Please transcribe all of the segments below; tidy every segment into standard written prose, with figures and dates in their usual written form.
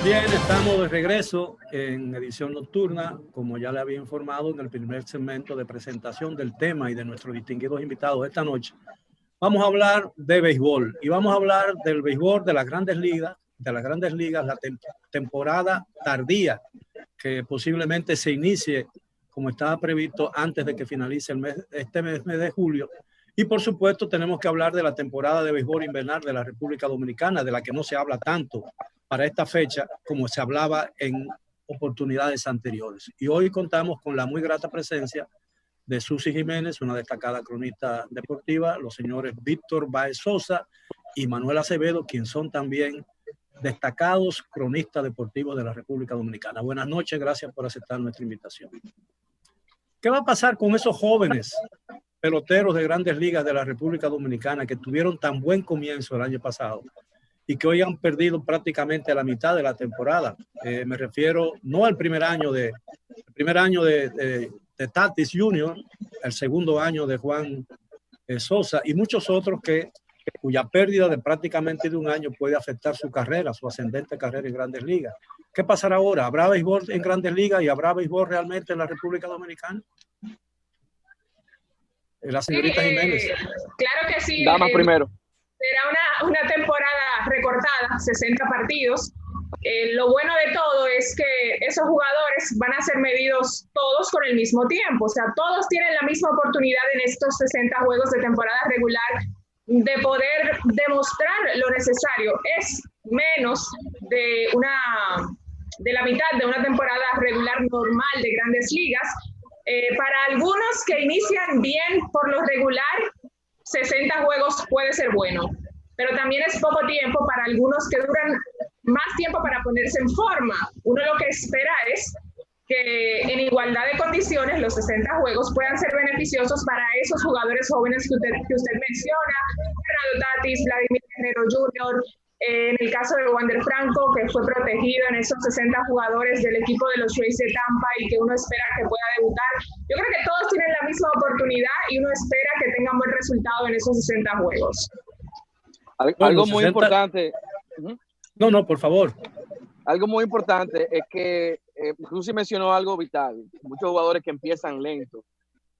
Bien, estamos de regreso en edición nocturna, como ya le había informado en el primer segmento de presentación del tema y de nuestros distinguidos invitados esta noche. Vamos a hablar de béisbol y vamos a hablar del béisbol de las grandes ligas, la temporada tardía que posiblemente se inicie como estaba previsto antes de que finalice este mes de julio. Y por supuesto tenemos que hablar de la temporada de béisbol invernal de la República Dominicana, de la que no se habla tanto para esta fecha como se hablaba en oportunidades anteriores. Y hoy contamos con la muy grata presencia de Susi Jiménez, una destacada cronista deportiva, los señores Víctor Baez Sosa y Manuel Acevedo, quienes son también destacados cronistas deportivos de la República Dominicana. Buenas noches, gracias por aceptar nuestra invitación. ¿Qué va a pasar con esos jóvenes peloteros de grandes ligas de la República Dominicana que tuvieron tan buen comienzo el año pasado y que hoy han perdido prácticamente la mitad de la temporada? Me refiero no al primer año de Tatis Jr., el segundo año de Juan Sosa y muchos otros cuya pérdida de prácticamente de un año puede afectar su carrera, su ascendente carrera en grandes ligas. ¿Qué pasará ahora? ¿Habrá béisbol en grandes ligas y habrá béisbol realmente en la República Dominicana? La señorita Jiménez. Claro que sí. Damas primero. Será una temporada recortada, 60 partidos. Lo bueno de todo es que esos jugadores van a ser medidos todos con el mismo tiempo. O sea, todos tienen la misma oportunidad en estos 60 juegos de temporada regular de poder demostrar lo necesario. Es menos de la mitad de una temporada regular normal de grandes ligas. Para algunos que inician bien por lo regular, 60 juegos puede ser bueno, pero también es poco tiempo para algunos que duran más tiempo para ponerse en forma. Uno lo que espera es que en igualdad de condiciones los 60 juegos puedan ser beneficiosos para esos jugadores jóvenes que usted menciona, Fernando Tatis, Vladimir Guerrero Jr., en el caso de Wander Franco, que fue protegido en esos 60 jugadores del equipo de los Rays de Tampa y que uno espera que pueda debutar. Yo creo que todos tienen la misma oportunidad y uno espera que tengan buen resultado en esos 60 juegos. Algo muy importante. No, por favor. Algo muy importante es que Lucy mencionó algo vital. Muchos jugadores que empiezan lento.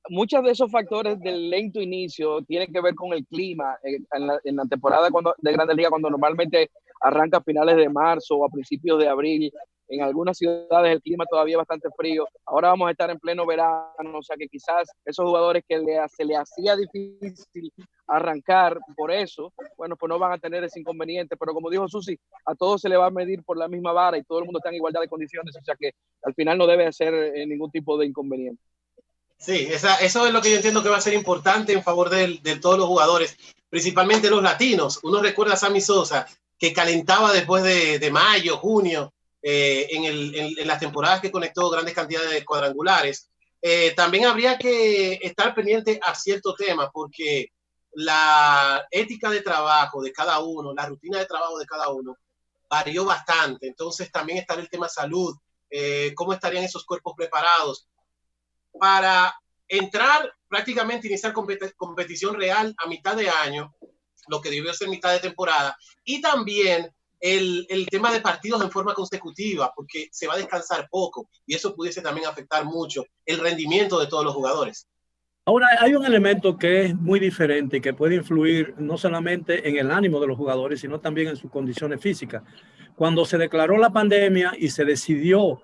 Muchos de esos factores del lento inicio tienen que ver con el clima en la temporada de Grandes Ligas, cuando normalmente arranca a finales de marzo o a principios de abril. En algunas ciudades el clima todavía es bastante frío. Ahora vamos a estar en pleno verano, o sea que quizás esos jugadores que se le hacía difícil arrancar por eso, bueno, pues no van a tener ese inconveniente. Pero como dijo Susi, a todos se le va a medir por la misma vara y todo el mundo está en igualdad de condiciones, o sea que al final no debe ser ningún tipo de inconveniente. Sí, eso es lo que yo entiendo que va a ser importante en favor de todos los jugadores, principalmente los latinos. Uno recuerda a Sammy Sosa, que calentaba después de mayo, junio, en las temporadas que conectó grandes cantidades de cuadrangulares. También habría que estar pendiente a ciertos temas, porque la ética de trabajo de cada uno, la rutina de trabajo de cada uno, varió bastante. Entonces también está el tema salud, cómo estarían esos cuerpos preparados para entrar prácticamente, iniciar competición real a mitad de año, lo que debió ser mitad de temporada, y también el tema de partidos en forma consecutiva, porque se va a descansar poco, y eso pudiese también afectar mucho el rendimiento de todos los jugadores. Ahora, hay un elemento que es muy diferente y que puede influir no solamente en el ánimo de los jugadores, sino también en sus condiciones físicas. Cuando se declaró la pandemia y se decidió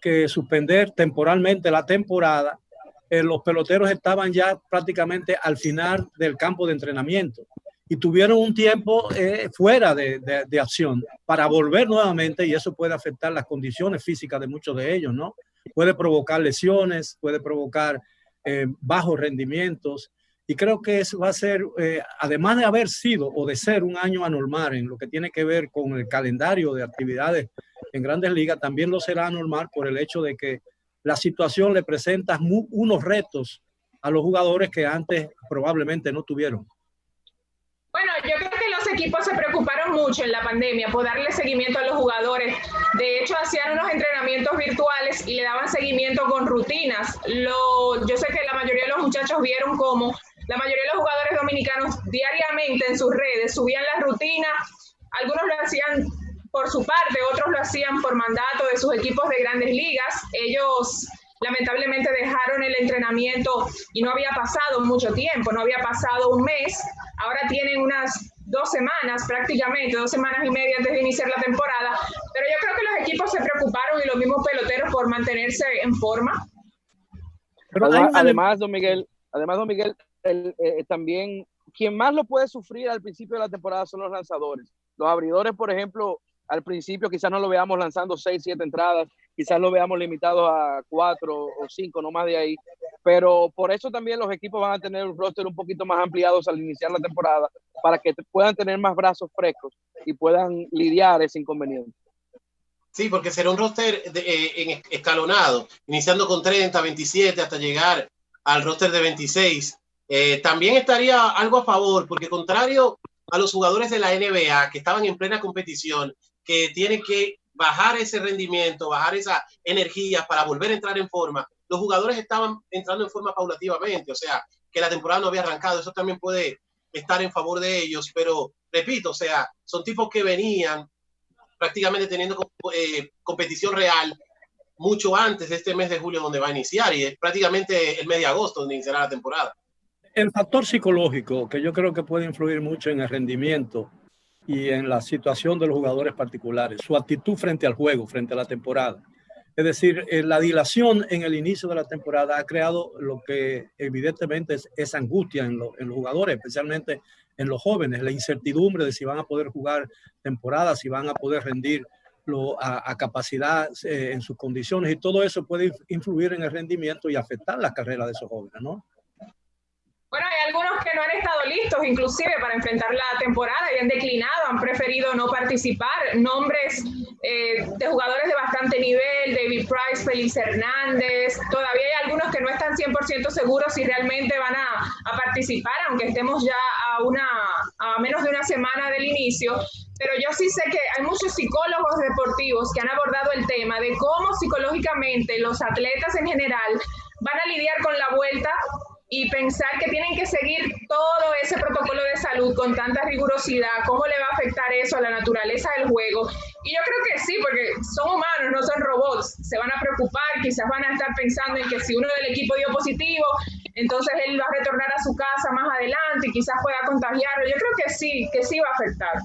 que suspender temporalmente la temporada, los peloteros estaban ya prácticamente al final del campo de entrenamiento y tuvieron un tiempo fuera de acción para volver nuevamente, y eso puede afectar las condiciones físicas de muchos de ellos, ¿no? Puede provocar lesiones, puede provocar bajos rendimientos, y creo que eso va a ser, además de haber sido o de ser un año anormal en lo que tiene que ver con el calendario de actividades en grandes ligas, también lo será anormal por el hecho de que la situación le presenta unos retos a los jugadores que antes probablemente no tuvieron. Bueno, yo creo que los equipos se preocuparon mucho en la pandemia por darle seguimiento a los jugadores. De hecho, hacían unos entrenamientos virtuales y le daban seguimiento con rutinas. Yo sé que la mayoría de los muchachos vieron cómo la mayoría de los jugadores dominicanos diariamente en sus redes subían las rutinas. Algunos lo hacían por su parte, otros lo hacían por mandato de sus equipos de grandes ligas. Ellos lamentablemente dejaron el entrenamiento y no había pasado mucho tiempo, no había pasado un mes. Ahora tienen unas 2 semanas prácticamente, 2 semanas y media antes de iniciar la temporada. Pero yo creo que los equipos se preocuparon y los mismos peloteros por mantenerse en forma. Pero además, don Miguel, también quien más lo puede sufrir al principio de la temporada son los lanzadores. Los abridores, por ejemplo, al principio quizás no lo veamos lanzando 6, 7 entradas, quizás lo veamos limitado a 4 o 5, no más de ahí. Pero por eso también los equipos van a tener un roster un poquito más ampliados al iniciar la temporada para que puedan tener más brazos frescos y puedan lidiar ese inconveniente. Sí, porque será un roster escalonado, iniciando con 30, 27 hasta llegar al roster de 26. También estaría algo a favor, porque contrario a los jugadores de la NBA que estaban en plena competición, que tienen que bajar ese rendimiento, bajar esa energía para volver a entrar en forma, los jugadores estaban entrando en forma paulativamente, o sea, que la temporada no había arrancado. Eso también puede estar en favor de ellos, pero repito, o sea, son tipos que venían prácticamente teniendo competición real mucho antes de este mes de julio donde va a iniciar, y es prácticamente el mes de agosto donde iniciará la temporada. El factor psicológico, que yo creo que puede influir mucho en el rendimiento y en la situación de los jugadores particulares, su actitud frente al juego, frente a la temporada. Es decir, la dilación en el inicio de la temporada ha creado lo que evidentemente es angustia en los jugadores, especialmente en los jóvenes, la incertidumbre de si van a poder jugar temporada, si van a poder rendir a capacidad en sus condiciones, y todo eso puede influir en el rendimiento y afectar la carrera de esos jóvenes, ¿no? Bueno, hay algunos que no han estado listos inclusive para enfrentar la temporada y han declinado, han preferido no participar. Nombres de jugadores de bastante nivel, David Price, Félix Hernández, todavía hay algunos que no están 100% seguros si realmente van a participar, aunque estemos ya a menos de una semana del inicio. Pero yo sí sé que hay muchos psicólogos deportivos que han abordado el tema de cómo psicológicamente los atletas en general van a lidiar con la vuelta y pensar que tienen que seguir todo ese protocolo de salud con tanta rigurosidad, cómo le va a afectar eso a la naturaleza del juego. Y yo creo que sí, porque son humanos, no son robots, se van a preocupar, quizás van a estar pensando en que si uno del equipo dio positivo, entonces él va a retornar a su casa más adelante y quizás pueda contagiarlo. Yo creo que sí va a afectar.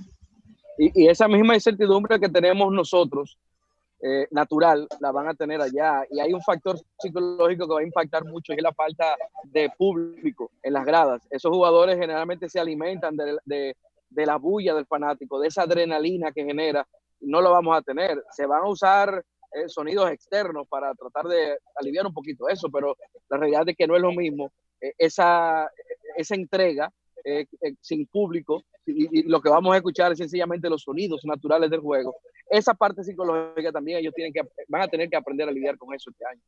Y esa misma incertidumbre que tenemos nosotros, natural, la van a tener allá, y hay un factor psicológico que va a impactar mucho, y es la falta de público en las gradas. Esos jugadores generalmente se alimentan de la bulla del fanático, de esa adrenalina que genera. No lo vamos a tener. Se van a usar sonidos externos para tratar de aliviar un poquito eso, pero la realidad es que no es lo mismo esa entrega sin público, y lo que vamos a escuchar es sencillamente los sonidos naturales del juego. Esa parte psicológica también ellos van a tener que aprender a lidiar con eso este año.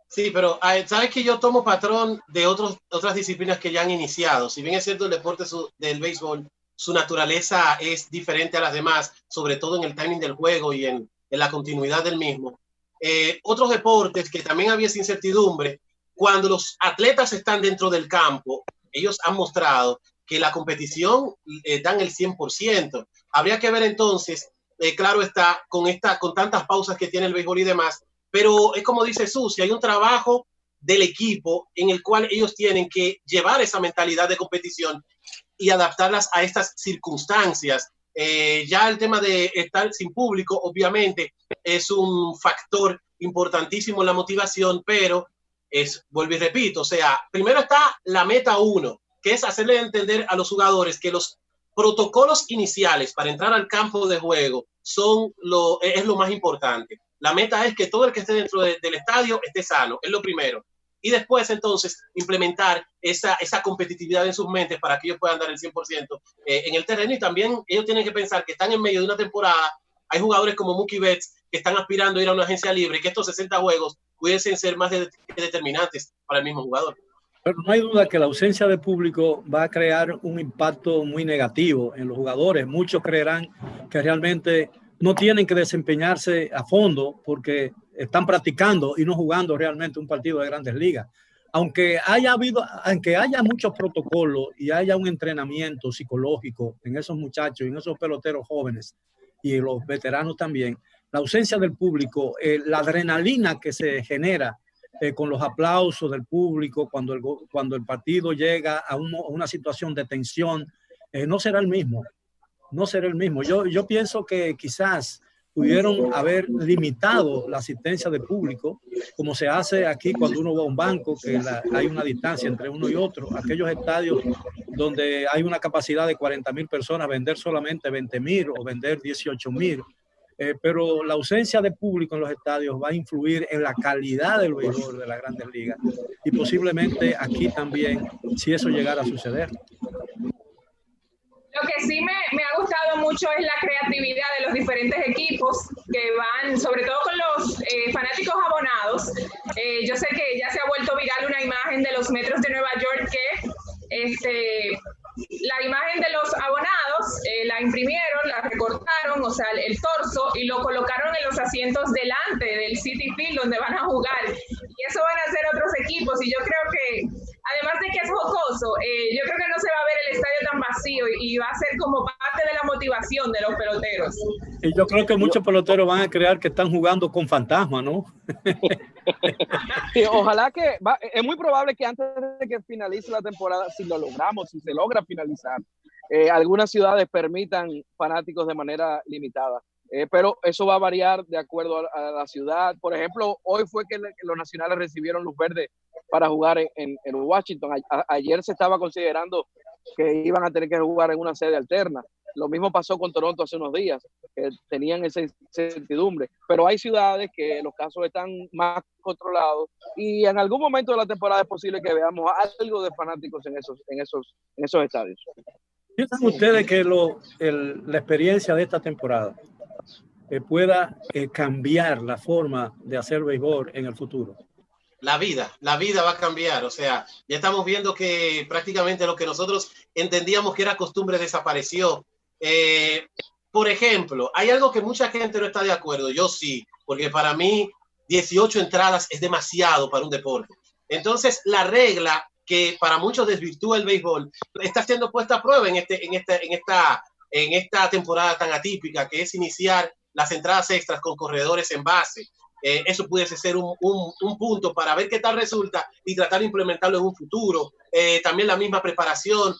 Sí, pero sabes que yo tomo patrón de otras disciplinas que ya han iniciado. Si bien es cierto el deporte del béisbol, su naturaleza es diferente a las demás, sobre todo en el timing del juego y en la continuidad del mismo. Otros deportes que también había esa incertidumbre, cuando los atletas están dentro del campo, ellos han mostrado que la competición dan el 100%. Habría que ver entonces, claro está, con tantas pausas que tiene el béisbol y demás, pero es como dice Susi, hay un trabajo del equipo en el cual ellos tienen que llevar esa mentalidad de competición y adaptarlas a estas circunstancias. Ya el tema de estar sin público, obviamente, es un factor importantísimo en la motivación, pero vuelvo y repito, o sea, primero está la meta 1, que es hacerle entender a los jugadores que los protocolos iniciales para entrar al campo de juego es lo más importante. La meta es que todo el que esté dentro del estadio esté sano, es lo primero. Y después, entonces, implementar esa competitividad en sus mentes para que ellos puedan dar el 100% en el terreno. Y también ellos tienen que pensar que están en medio de una temporada. Hay jugadores como Mookie Betts que están aspirando a ir a una agencia libre, que estos 60 juegos pudiesen ser más determinantes para el mismo jugador. Pero no hay duda que la ausencia de público va a crear un impacto muy negativo en los jugadores. Muchos creerán que realmente no tienen que desempeñarse a fondo porque están practicando y no jugando realmente un partido de Grandes Ligas. Aunque haya muchos protocolos y haya un entrenamiento psicológico en esos muchachos y en esos peloteros jóvenes, y los veteranos también, la ausencia del público, la adrenalina que se genera con los aplausos del público cuando el partido llega a una situación de tensión, no será el mismo. No será el mismo. Yo pienso que quizás pudieron haber limitado la asistencia de público, como se hace aquí cuando uno va a un banco, que hay una distancia entre uno y otro. Aquellos estadios donde hay una capacidad de 40,000 personas, vender solamente 20,000 o vender 18,000. Pero la ausencia de público en los estadios va a influir en la calidad del béisbol de las Grandes Ligas y posiblemente aquí también, si eso llegara a suceder. Lo que sí me ha gustado mucho es la creatividad de los diferentes equipos que van, sobre todo con los fanáticos abonados. Yo sé que ya se ha vuelto viral una imagen de los Metros de Nueva York que la imagen de los abonados la imprimieron, la recortaron, o sea, el torso, y lo colocaron en los asientos delante del Citi Field donde van a jugar. Y eso van a hacer otros equipos. Y yo creo que, además de que es jocoso, yo creo que no se va a ver el estadio tan vacío y va a ser como parte de la motivación de los peloteros. Y yo creo que muchos peloteros van a creer que están jugando con fantasma, ¿no? Sí, ojalá que es muy probable que antes de que finalice la temporada, si lo logramos, si se logra finalizar, algunas ciudades permitan fanáticos de manera limitada. Pero eso va a variar de acuerdo a la ciudad. Por ejemplo, hoy fue que los nacionales recibieron luz verde para jugar en Washington. Ayer se estaba considerando que iban a tener que jugar en una sede alterna. Lo mismo pasó con Toronto hace unos días, que tenían esa incertidumbre. Pero hay ciudades que los casos están más controlados y en algún momento de la temporada es posible que veamos algo de fanáticos en esos estadios. ¿Piensan ustedes que la experiencia de esta temporada pueda cambiar la forma de hacer béisbol en el futuro? La vida va a cambiar. O sea, ya estamos viendo que prácticamente lo que nosotros entendíamos que era costumbre desapareció. Por ejemplo, hay algo que mucha gente no está de acuerdo. Yo sí, porque para mí 18 entradas es demasiado para un deporte. Entonces, la regla que para muchos desvirtúa el béisbol está siendo puesta a prueba en esta temporada tan atípica, que es iniciar las entradas extras con corredores en base. Eso pudiese ser un punto para ver qué tal resulta y tratar de implementarlo en un futuro. También la misma preparación.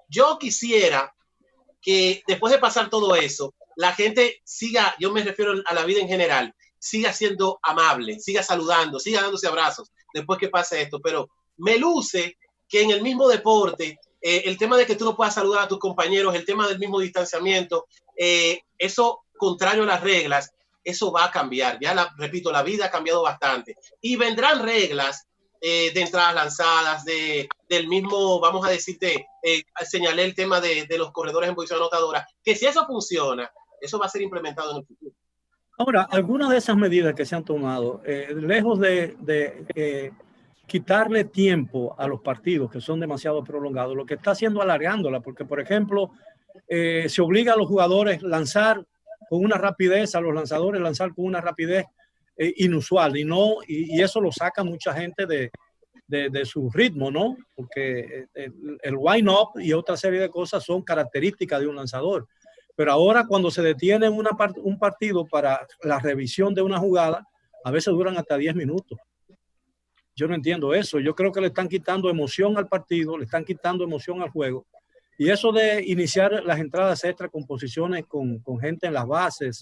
Yo quisiera que después de pasar todo eso, la gente siga, yo me refiero a la vida en general, siga siendo amable, siga saludando, siga dándose abrazos después que pase esto. Pero me luce que en el mismo deporte, el tema de que tú no puedas saludar a tus compañeros, el tema del mismo distanciamiento, eso contrario a las reglas, eso va a cambiar. Ya repito, la vida ha cambiado bastante. Y vendrán reglas de entradas lanzadas, del mismo, vamos a decirte, señalé el tema de los corredores en posición anotadora, que si eso funciona, eso va a ser implementado en el futuro. Ahora, algunas de esas medidas que se han tomado, lejos de quitarle tiempo a los partidos que son demasiado prolongados, lo que está haciendo alargándola, porque, por ejemplo, se obliga a los jugadores a lanzar con una rapidez, a los lanzadores lanzar con una rapidez inusual, y eso lo saca mucha gente de su ritmo, ¿no? Porque el wind-up y otra serie de cosas son características de un lanzador. Pero ahora, cuando se detiene un partido para la revisión de una jugada, a veces duran hasta 10 minutos. Yo no entiendo eso. Yo creo que le están quitando emoción al partido, le están quitando emoción al juego. Y eso de iniciar las entradas extras con posiciones con gente en las bases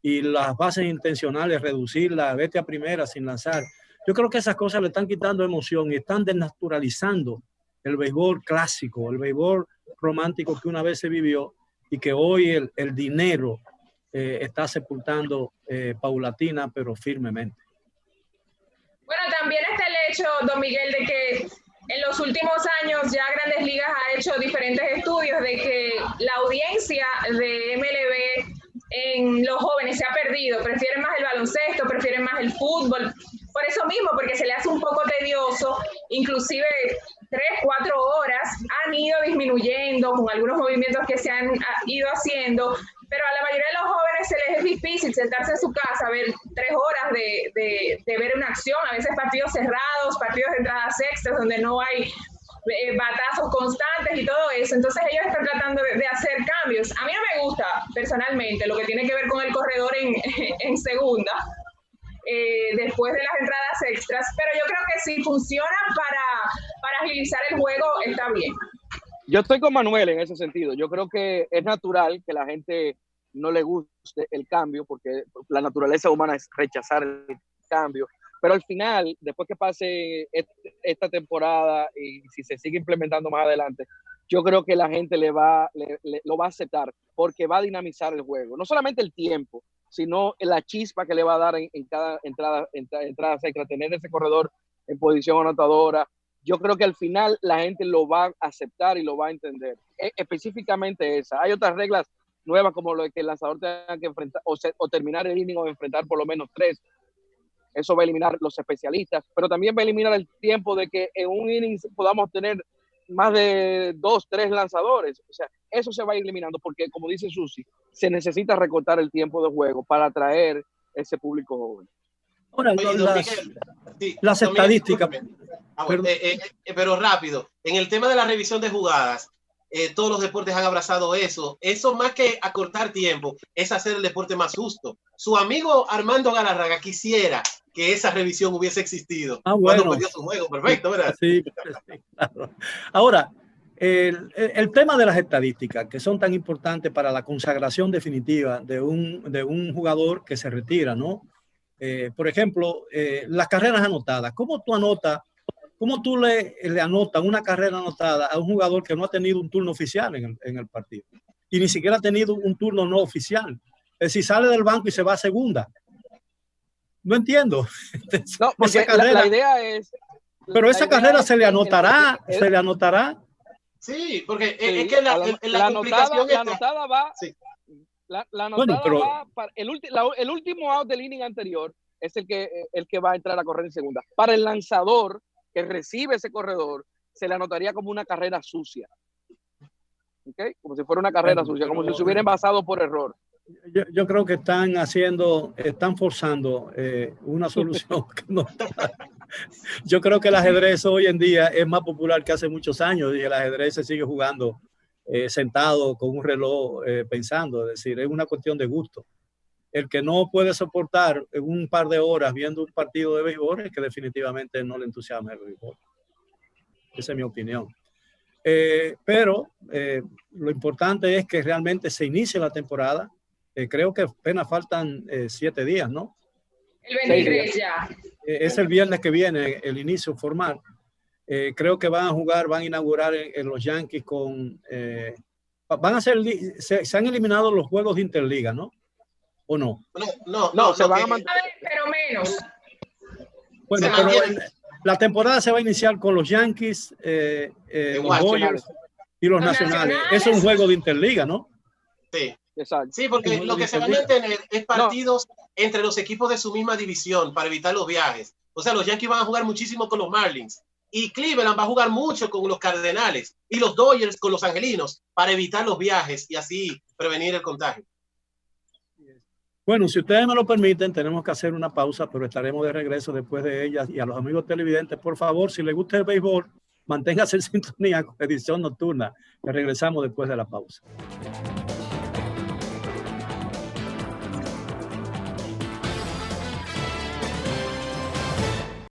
y las bases intencionales, reducirlas, vete a primera sin lanzar. Yo creo que esas cosas le están quitando emoción y están desnaturalizando el béisbol clásico, el béisbol romántico que una vez se vivió y que hoy el dinero está sepultando paulatina pero firmemente. Bueno, también está el hecho, don Miguel, de que en los últimos años ya Grandes Ligas ha hecho diferentes estudios de que la audiencia de MLB en los jóvenes se ha perdido, prefieren más el baloncesto, prefieren más el fútbol, por eso mismo, porque se le hace un poco tedioso, inclusive 3, 4 horas han ido disminuyendo con algunos movimientos que se han ido haciendo, pero a la mayoría de los jóvenes se les es difícil sentarse en su casa a ver 3 horas de ver una acción, a veces partidos cerrados, partidos de entradas extras donde no hay batazos constantes y todo eso. Entonces ellos están tratando de hacer cambios. A mí no me gusta personalmente lo que tiene que ver con el corredor en segunda, después de las entradas extras, pero yo creo que si funciona para agilizar el juego, está bien. Yo estoy con Manuel en ese sentido. Yo creo que es natural que la gente no le guste el cambio, porque la naturaleza humana es rechazar el cambio. Pero al final, después que pase esta temporada y si se sigue implementando más adelante, yo creo que la gente lo va a aceptar, porque va a dinamizar el juego. No solamente el tiempo, sino la chispa que le va a dar en cada entrada extra, tener ese corredor en posición anotadora. Yo creo que al final la gente lo va a aceptar y lo va a entender. Específicamente esa. Hay otras reglas nuevas, como lo de que el lanzador tenga que enfrentar o terminar el inning o enfrentar por lo menos 3. Eso va a eliminar los especialistas, pero también va a eliminar el tiempo de que en un inning podamos tener más de 2, 3 lanzadores. O sea, eso se va a ir eliminando porque, como dice Susi, se necesita recortar el tiempo de juego para atraer ese público joven. Ahora, las estadísticas. Pero rápido, en el tema de la revisión de jugadas, todos los deportes han abrazado eso. Eso, más que acortar tiempo, es hacer el deporte más justo. Su amigo Armando Galarraga quisiera que esa revisión hubiese existido bueno, cuando perdió su juego. Perfecto, ¿verdad? Sí, claro. Ahora, el tema de las estadísticas, que son tan importantes para la consagración definitiva de un jugador que se retira, ¿no? Por ejemplo, las carreras anotadas. ¿Cómo tú le anotas una carrera anotada a un jugador que no ha tenido un turno oficial en el partido? Y ni siquiera ha tenido un turno no oficial. Es decir, sale del banco y se va a segunda. No entiendo. No, porque la idea es... Pero esa carrera se le anotará. Sí, porque sí, es que la anotada va... Sí. La anotada va para el último out del inning anterior es el que va a entrar a correr en segunda. Para el lanzador que recibe ese corredor, se le anotaría como una carrera sucia. ¿Okay? Como si fuera una carrera sucia, como si se hubiera envasado por error. Yo creo que están forzando una solución que no está. Yo creo que el ajedrez hoy en día es más popular que hace muchos años y el ajedrez se sigue jugando sentado con un reloj pensando. Es decir, es una cuestión de gusto. El que no puede soportar un par de horas viendo un partido de béisbol es que definitivamente no le entusiasma el béisbol. Esa es mi opinión. Pero lo importante es que realmente se inicie la temporada. Creo que apenas faltan 7 días, ¿no? El 23 ya. Es el viernes que viene el inicio formal. Creo que van a inaugurar en los Yankees con... se han eliminado los juegos de Interliga, ¿no? ¿O no? No, se van a mantener. Pero menos. Bueno, pero la temporada se va a iniciar con los Yankees, los Dodgers y los Nacionales. Es un juego de Interliga, ¿no? Sí. Exacto. Sí, porque lo que se van a tener es partidos entre los equipos de su misma división para evitar los viajes. O sea, los Yankees van a jugar muchísimo con los Marlins y Cleveland va a jugar mucho con los Cardenales y los Dodgers con los Angelinos para evitar los viajes y así prevenir el contagio. Bueno, si ustedes me lo permiten, tenemos que hacer una pausa, pero estaremos de regreso después de ellas. Y a los amigos televidentes, por favor, si les gusta el béisbol, manténgase en sintonía con Edición Nocturna, que regresamos después de la pausa.